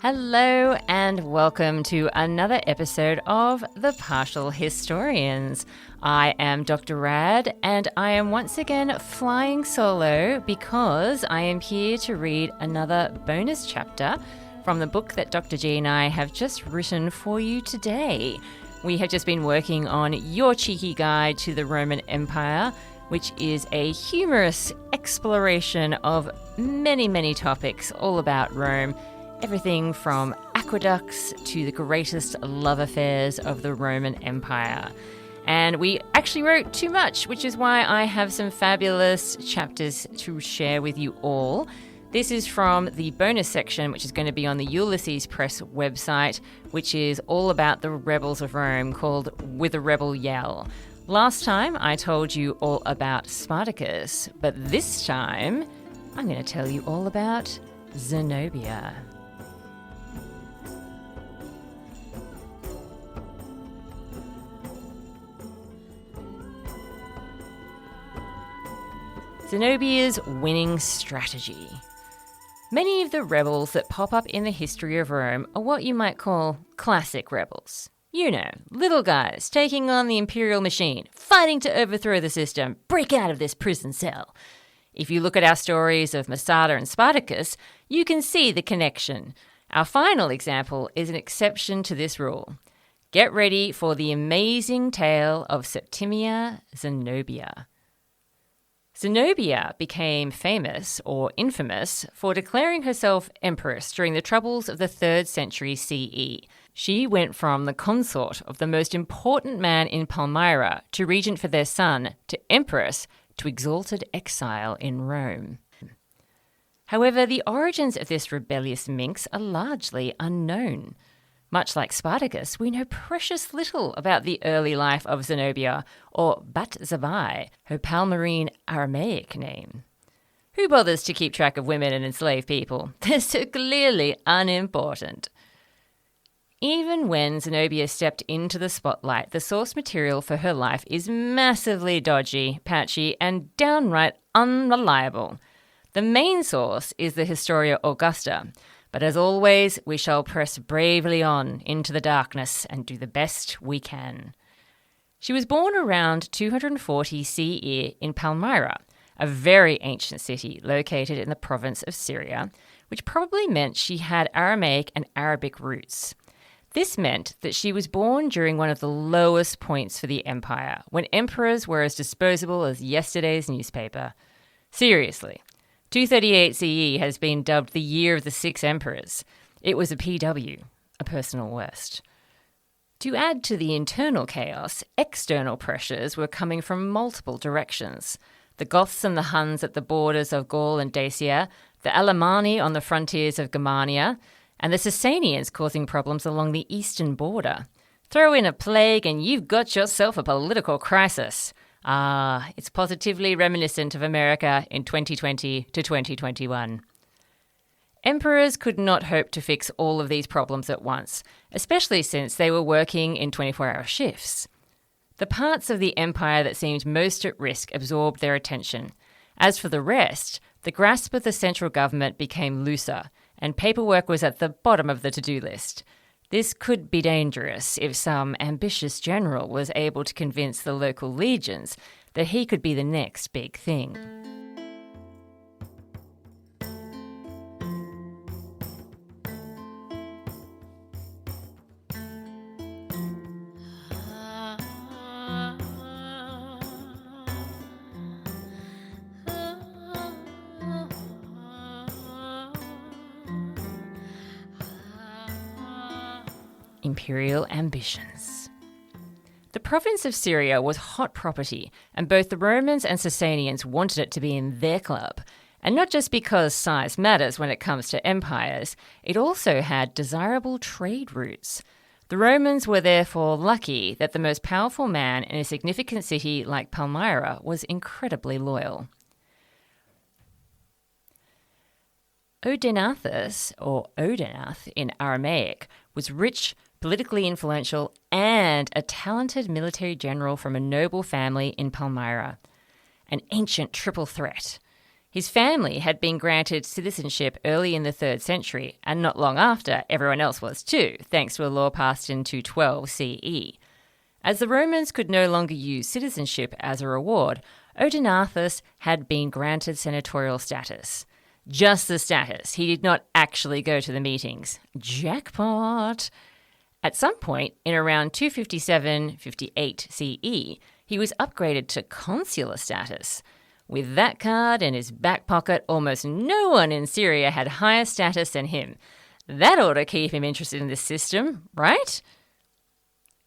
Hello and welcome to another episode of The Partial Historians. I am Dr. Rad and I am once again flying solo because I am here to read another bonus chapter from the book that Dr. G and I have just written for you today. We have just been working on Your Cheeky Guide to the Roman Empire, which is a humorous exploration of many topics all about Rome. Everything from aqueducts to the greatest love affairs of the Roman Empire. And we actually wrote too much, which is why I have some fabulous chapters to share with you all. This is from the bonus section, which is going to be on the Ulysses Press website, which is all about the rebels of Rome, called With a Rebel Yell. Last time I told you all about Spartacus, but this time I'm going to tell you all about Zenobia. Zenobia's winning strategy. Many of the rebels that pop up in the history of Rome are what you might call classic rebels. You know, little guys taking on the imperial machine, fighting to overthrow the system, break out of this prison cell. If you look at our stories of Masada and Spartacus, you can see the connection. Our final example is an exception to this rule. Get ready for the amazing tale of Septimia Zenobia. Zenobia became famous, or infamous, for declaring herself empress during the troubles of the 3rd century CE. She went from the consort of the most important man in Palmyra to regent for their son, to empress, to exalted exile in Rome. However, the origins of this rebellious minx are largely unknown. Much like Spartacus, we know precious little about the early life of Zenobia, or Bat Zabai, her Palmyrene Aramaic name. Who bothers to keep track of women and enslaved people? They're so clearly unimportant. Even when Zenobia stepped into the spotlight, the source material for her life is massively dodgy, patchy, and downright unreliable. The main source is the Historia Augusta, but as always, we shall press bravely on into the darkness and do the best we can. She was born around 240 CE in Palmyra, a very ancient city located in the province of Syria, which probably meant she had Aramaic and Arabic roots. This meant that she was born during one of the lowest points for the empire, when emperors were as disposable as yesterday's newspaper. Seriously. 238 CE has been dubbed the year of the 6 emperors. It was a PW, a personal worst. To add to the internal chaos, external pressures were coming from multiple directions. The Goths and the Huns at the borders of Gaul and Dacia, the Alemanni on the frontiers of Germania, and the Sasanians causing problems along the eastern border. Throw in a plague and you've got yourself a political crisis. It's positively reminiscent of America in 2020 to 2021. Emperors could not hope to fix all of these problems at once, especially since they were working in 24-hour shifts. The parts of the empire that seemed most at risk absorbed their attention. As for the rest, the grasp of the central government became looser, and paperwork was at the bottom of the to-do list. This could be dangerous if some ambitious general was able to convince the local legions that he could be the next big thing. Imperial ambitions. The province of Syria was hot property, and both the Romans and Sasanians wanted it to be in their club. And not just because size matters when it comes to empires, it also had desirable trade routes. The Romans were therefore lucky that the most powerful man in a significant city like Palmyra was incredibly loyal. Odenathus, or Odenath in Aramaic, was rich, politically influential, and a talented military general from a noble family in Palmyra. An ancient triple threat. His family had been granted citizenship early in the 3rd century, and not long after, everyone else was too, thanks to a law passed in 212 CE. As the Romans could no longer use citizenship as a reward, Odenathus had been granted senatorial status. Just the status. He did not actually go to the meetings. Jackpot! At some point, in around 257-58 CE, he was upgraded to consular status. With that card in his back pocket, almost no one in Syria had higher status than him. That ought to keep him interested in this system, right?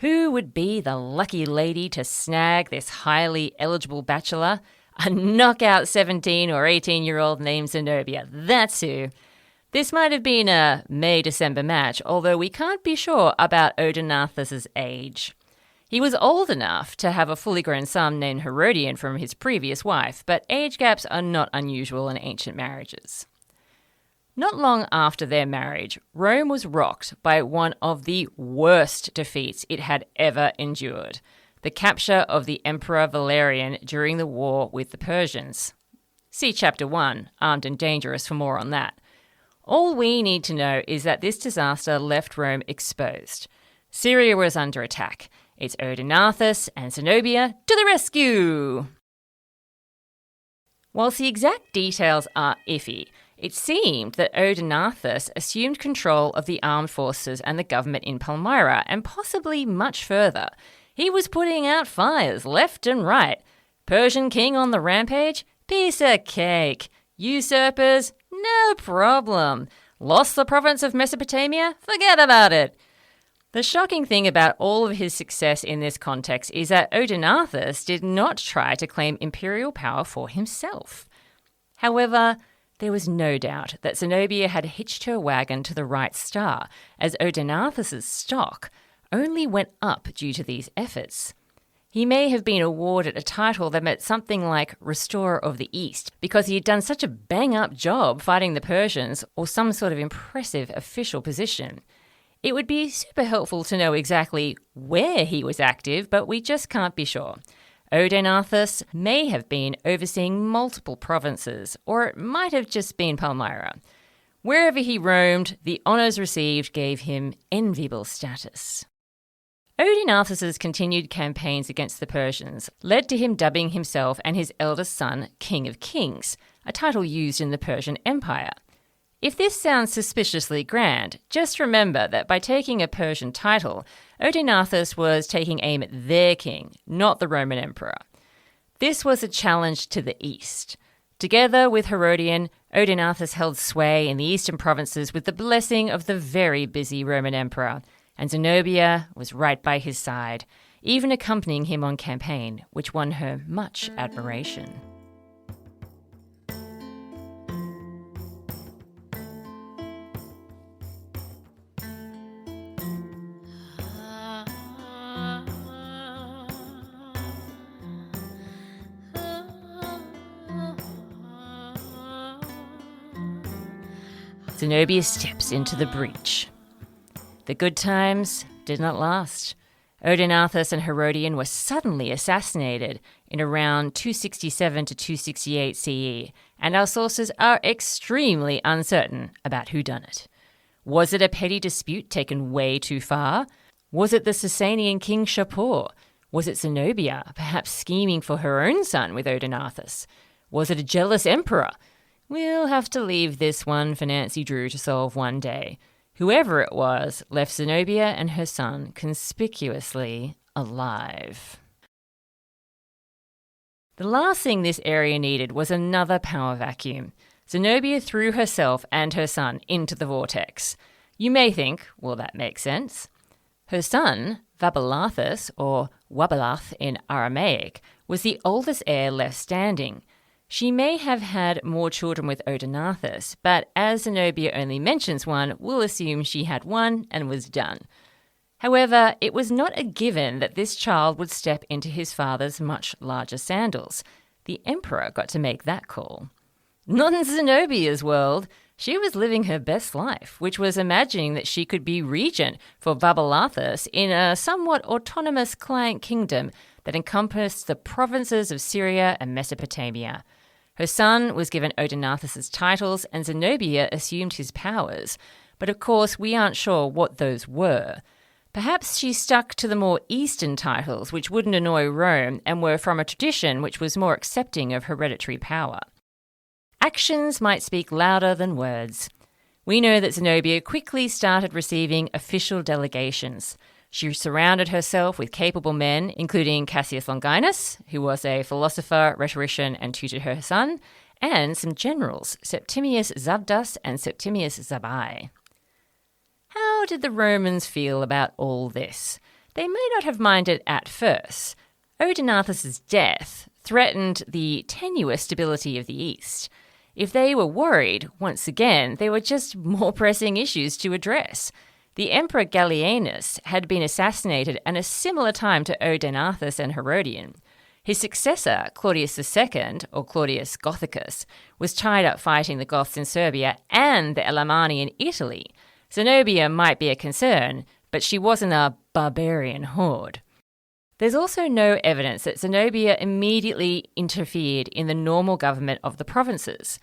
Who would be the lucky lady to snag this highly eligible bachelor? A knockout 17 or 18-year-old named Zenobia. That's who. This might have been a May-December match, although we can't be sure about Odenathus' age. He was old enough to have a fully grown son named Herodian from his previous wife, but age gaps are not unusual in ancient marriages. Not long after their marriage, Rome was rocked by one of the worst defeats it had ever endured, the capture of the Emperor Valerian during the war with the Persians. See Chapter 1, Armed and Dangerous, for more on that. All we need to know is that this disaster left Rome exposed. Syria was under attack. It's Odenathus and Zenobia to the rescue! Whilst the exact details are iffy, it seemed that Odenathus assumed control of the armed forces and the government in Palmyra, and possibly much further. He was putting out fires left and right. Persian king on the rampage? Piece of cake. Usurpers? No problem. Lost the province of Mesopotamia? Forget about it. The shocking thing about all of his success in this context is that Odenathus did not try to claim imperial power for himself. However, there was no doubt that Zenobia had hitched her wagon to the right star, as Odenathus' stock only went up due to these efforts. He may have been awarded a title that meant something like Restorer of the East, because he had done such a bang-up job fighting the Persians, or some sort of impressive official position. It would be super helpful to know exactly where he was active, but we just can't be sure. Odenathus may have been overseeing multiple provinces, or it might have just been Palmyra. Wherever he roamed, the honours received gave him enviable status. Odenathus' continued campaigns against the Persians led to him dubbing himself and his eldest son King of Kings, a title used in the Persian Empire. If this sounds suspiciously grand, just remember that by taking a Persian title, Odenathus was taking aim at their king, not the Roman emperor. This was a challenge to the east. Together with Herodian, Odenathus held sway in the eastern provinces with the blessing of the very busy Roman emperor, and Zenobia was right by his side, even accompanying him on campaign, which won her much admiration. Zenobia steps into the breach. The good times did not last. Odenathus and Herodian were suddenly assassinated in around 267 to 268 CE, and our sources are extremely uncertain about who done it. Was it a petty dispute taken way too far? Was it the Sasanian king Shapur? Was it Zenobia, perhaps scheming for her own son with Odenathus? Was it a jealous emperor? We'll have to leave this one for Nancy Drew to solve one day. Whoever it was left Zenobia and her son conspicuously alive. The last thing this area needed was another power vacuum. Zenobia threw herself and her son into the vortex. You may think, well, that makes sense. Her son, Vaballathus, or Wabalath in Aramaic, was the oldest heir left standing. She may have had more children with Odenathus, but as Zenobia only mentions one, we'll assume she had one and was done. However, it was not a given that this child would step into his father's much larger sandals. The emperor got to make that call. Not in Zenobia's world. She was living her best life, which was imagining that she could be regent for Vaballathus in a somewhat autonomous client kingdom that encompassed the provinces of Syria and Mesopotamia. Her son was given Odenathus' titles and Zenobia assumed his powers, but of course we aren't sure what those were. Perhaps she stuck to the more Eastern titles, which wouldn't annoy Rome and were from a tradition which was more accepting of hereditary power. Actions might speak louder than words. We know that Zenobia quickly started receiving official delegations. She surrounded herself with capable men, including Cassius Longinus, who was a philosopher, rhetorician, and tutored her son, and some generals, Septimius Zabdas and Septimius Zabai. How did the Romans feel about all this? They may not have minded at first. Odenathus' death threatened the tenuous stability of the East. If they were worried, once again, there were just more pressing issues to address. The Emperor Gallienus had been assassinated at a similar time to Odenathus and Herodian. His successor, Claudius II, or Claudius Gothicus, was tied up fighting the Goths in Serbia and the Alemanni in Italy. Zenobia might be a concern, but she wasn't a barbarian horde. There's also no evidence that Zenobia immediately interfered in the normal government of the provinces.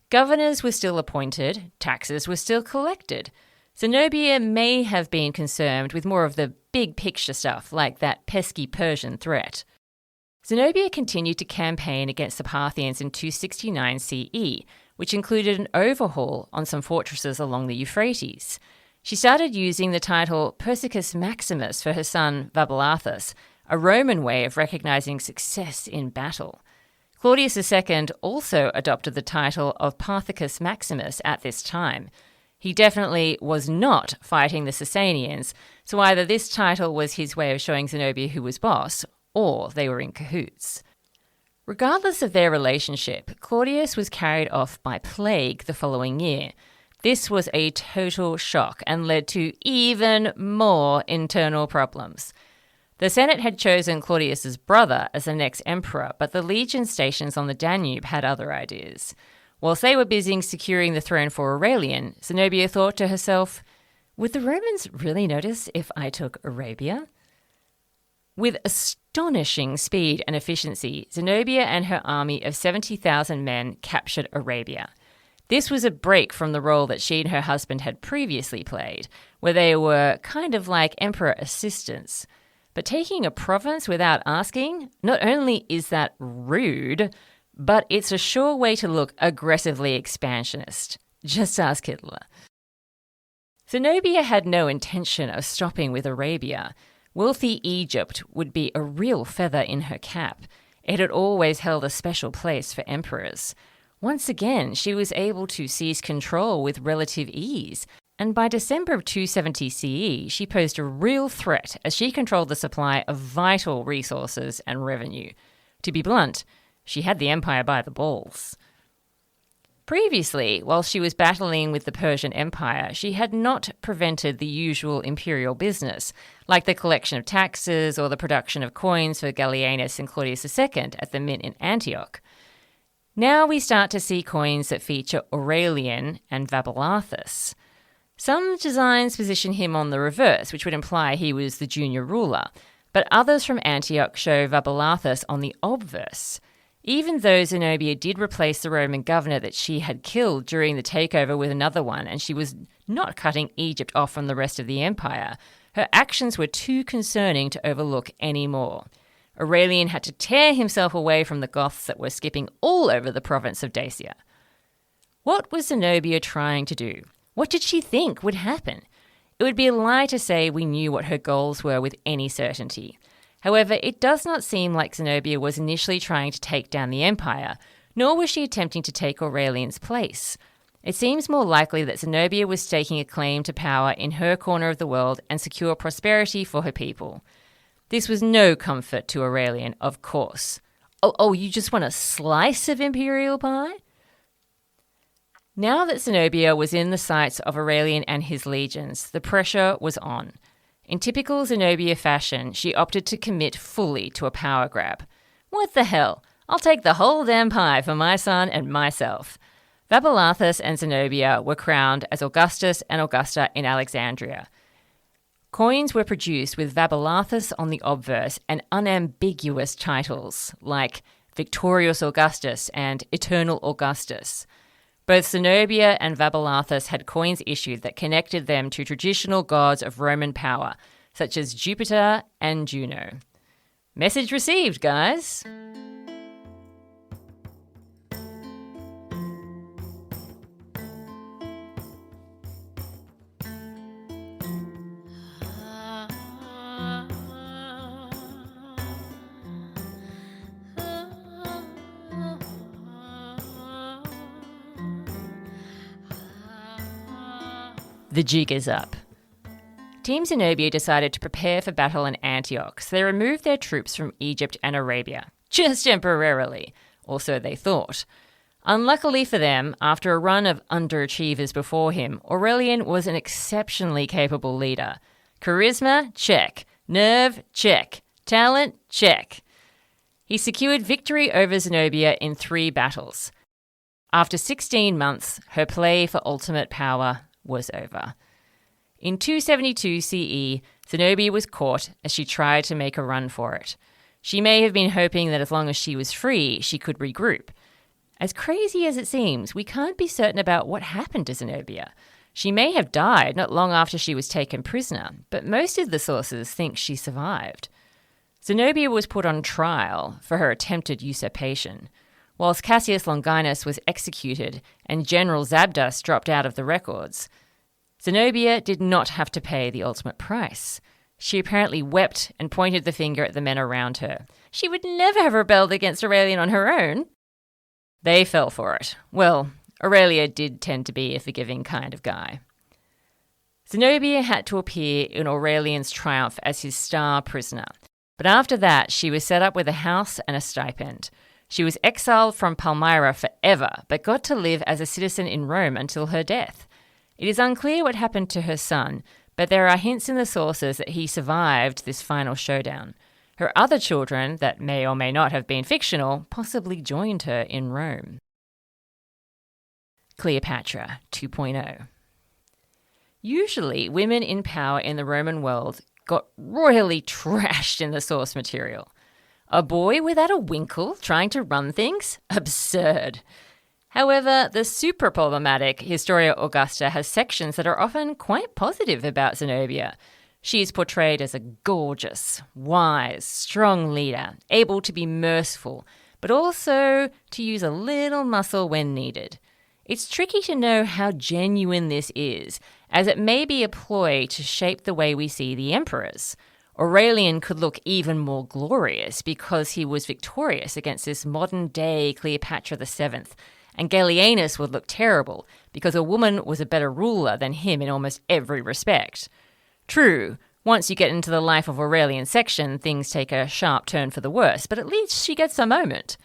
Governors were still appointed, taxes were still collected. Zenobia may have been concerned with more of the big picture stuff, like that pesky Persian threat. Zenobia continued to campaign against the Parthians in 269 CE, which included an overhaul on some fortresses along the Euphrates. She started using the title Persicus Maximus for her son Vaballathus, a Roman way of recognizing success in battle. Claudius II also adopted the title of Parthicus Maximus at this time. He definitely was not fighting the Sasanians, so either this title was his way of showing Zenobia who was boss, or they were in cahoots. Regardless of their relationship, Claudius was carried off by plague the following year. This was a total shock and led to even more internal problems. The Senate had chosen Claudius's brother as the next emperor, but the legion stations on the Danube had other ideas. Whilst they were busy securing the throne for Aurelian, Zenobia thought to herself, would the Romans really notice if I took Arabia? With astonishing speed and efficiency, Zenobia and her army of 70,000 men captured Arabia. This was a break from the role that she and her husband had previously played, where they were kind of like emperor assistants. But taking a province without asking, not only is that rude, but it's a sure way to look aggressively expansionist. Just ask Hitler. Zenobia had no intention of stopping with Arabia. Wealthy Egypt would be a real feather in her cap. It had always held a special place for emperors. Once again, she was able to seize control with relative ease, and by December of 270 CE, she posed a real threat as she controlled the supply of vital resources and revenue. To be blunt, she had the empire by the balls. Previously, while she was battling with the Persian Empire, she had not prevented the usual imperial business, like the collection of taxes or the production of coins for Gallienus and Claudius II at the mint in Antioch. Now we start to see coins that feature Aurelian and Vaballathus. Some designs position him on the reverse, which would imply he was the junior ruler, but others from Antioch show Vaballathus on the obverse. Even though Zenobia did replace the Roman governor that she had killed during the takeover with another one, and she was not cutting Egypt off from the rest of the empire, her actions were too concerning to overlook anymore. Aurelian had to tear himself away from the Goths that were skipping all over the province of Dacia. What was Zenobia trying to do? What did she think would happen? It would be a lie to say we knew what her goals were with any certainty. However, it does not seem like Zenobia was initially trying to take down the empire, nor was she attempting to take Aurelian's place. It seems more likely that Zenobia was staking a claim to power in her corner of the world and secure prosperity for her people. This was no comfort to Aurelian, of course. Oh, you just want a slice of imperial pie? Now that Zenobia was in the sights of Aurelian and his legions, the pressure was on. In typical Zenobia fashion, she opted to commit fully to a power grab. What the hell? I'll take the whole damn pie for my son and myself. Vaballathus and Zenobia were crowned as Augustus and Augusta in Alexandria. Coins were produced with Vaballathus on the obverse and unambiguous titles like Victorious Augustus and Eternal Augustus. Both Zenobia and Vaballathus had coins issued that connected them to traditional gods of Roman power, such as Jupiter and Juno. Message received, guys. The jig is up. Team Zenobia decided to prepare for battle in Antioch, so they removed their troops from Egypt and Arabia, just temporarily, or so they thought. Unluckily for them, after a run of underachievers before him, Aurelian was an exceptionally capable leader. Charisma? Check. Nerve? Check. Talent? Check. He secured victory over Zenobia in 3 battles. After 16 months, her play for ultimate power was over. In 272 CE, Zenobia was caught as she tried to make a run for it. She may have been hoping that as long as she was free, she could regroup. As crazy as it seems, we can't be certain about what happened to Zenobia. She may have died not long after she was taken prisoner, but most of the sources think she survived. Zenobia was put on trial for her attempted usurpation. Whilst Cassius Longinus was executed and General Zabdas dropped out of the records, Zenobia did not have to pay the ultimate price. She apparently wept and pointed the finger at the men around her. She would never have rebelled against Aurelian on her own. They fell for it. Well, Aurelia did tend to be a forgiving kind of guy. Zenobia had to appear in Aurelian's triumph as his star prisoner, but after that she was set up with a house and a stipend. She was exiled from Palmyra forever, but got to live as a citizen in Rome until her death. It is unclear what happened to her son, but there are hints in the sources that he survived this final showdown. Her other children, that may or may not have been fictional, possibly joined her in Rome. Cleopatra 2.0. Usually, women in power in the Roman world got royally trashed in the source material. A boy without a winkle trying to run things? Absurd. However, the super problematic Historia Augusta has sections that are often quite positive about Zenobia. She is portrayed as a gorgeous, wise, strong leader, able to be merciful, but also to use a little muscle when needed. It's tricky to know how genuine this is, as it may be a ploy to shape the way we see the emperors. Aurelian could look even more glorious because he was victorious against this modern-day Cleopatra VII, and Gallienus would look terrible because a woman was a better ruler than him in almost every respect. True, once you get into the life of Aurelian section, things take a sharp turn for the worse, but at least she gets a moment.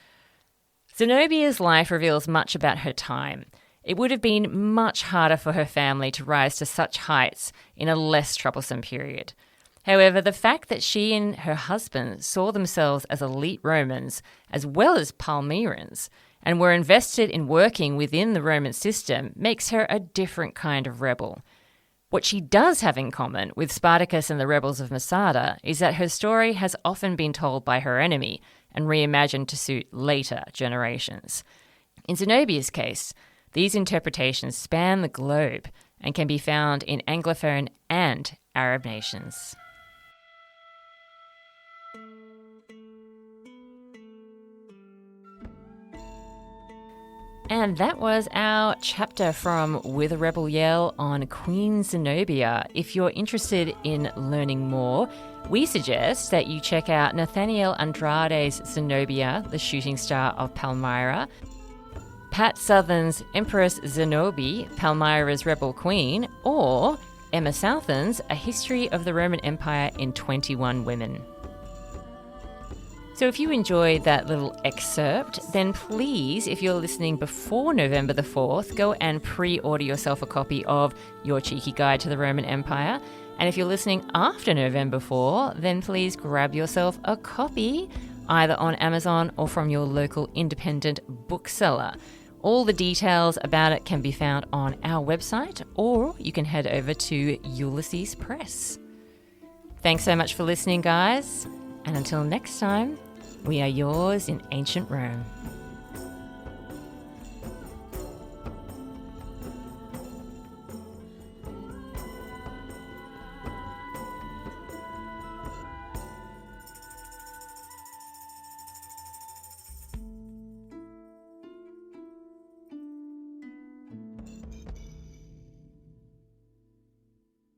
Zenobia's life reveals much about her time. It would have been much harder for her family to rise to such heights in a less troublesome period. However, the fact that she and her husband saw themselves as elite Romans as well as Palmyrans and were invested in working within the Roman system makes her a different kind of rebel. What she does have in common with Spartacus and the rebels of Masada is that her story has often been told by her enemy and reimagined to suit later generations. In Zenobia's case, these interpretations span the globe and can be found in Anglophone and Arab nations. And that was our chapter from With a Rebel Yell on Queen Zenobia. If you're interested in learning more, we suggest that you check out Nathaniel Andrade's Zenobia, the shooting star of Palmyra, Pat Southern's Empress Zenobia, Palmyra's Rebel Queen, or Emma Southan's A History of the Roman Empire in 21 Women. So if you enjoyed that little excerpt, then please, if you're listening before November the 4th, go and pre-order yourself a copy of Your Cheeky Guide to the Roman Empire. And if you're listening after November 4, then please grab yourself a copy, either on Amazon or from your local independent bookseller. All the details about it can be found on our website, or you can head over to Ulysses Press. Thanks so much for listening, guys. And until next time, We are yours in ancient Rome.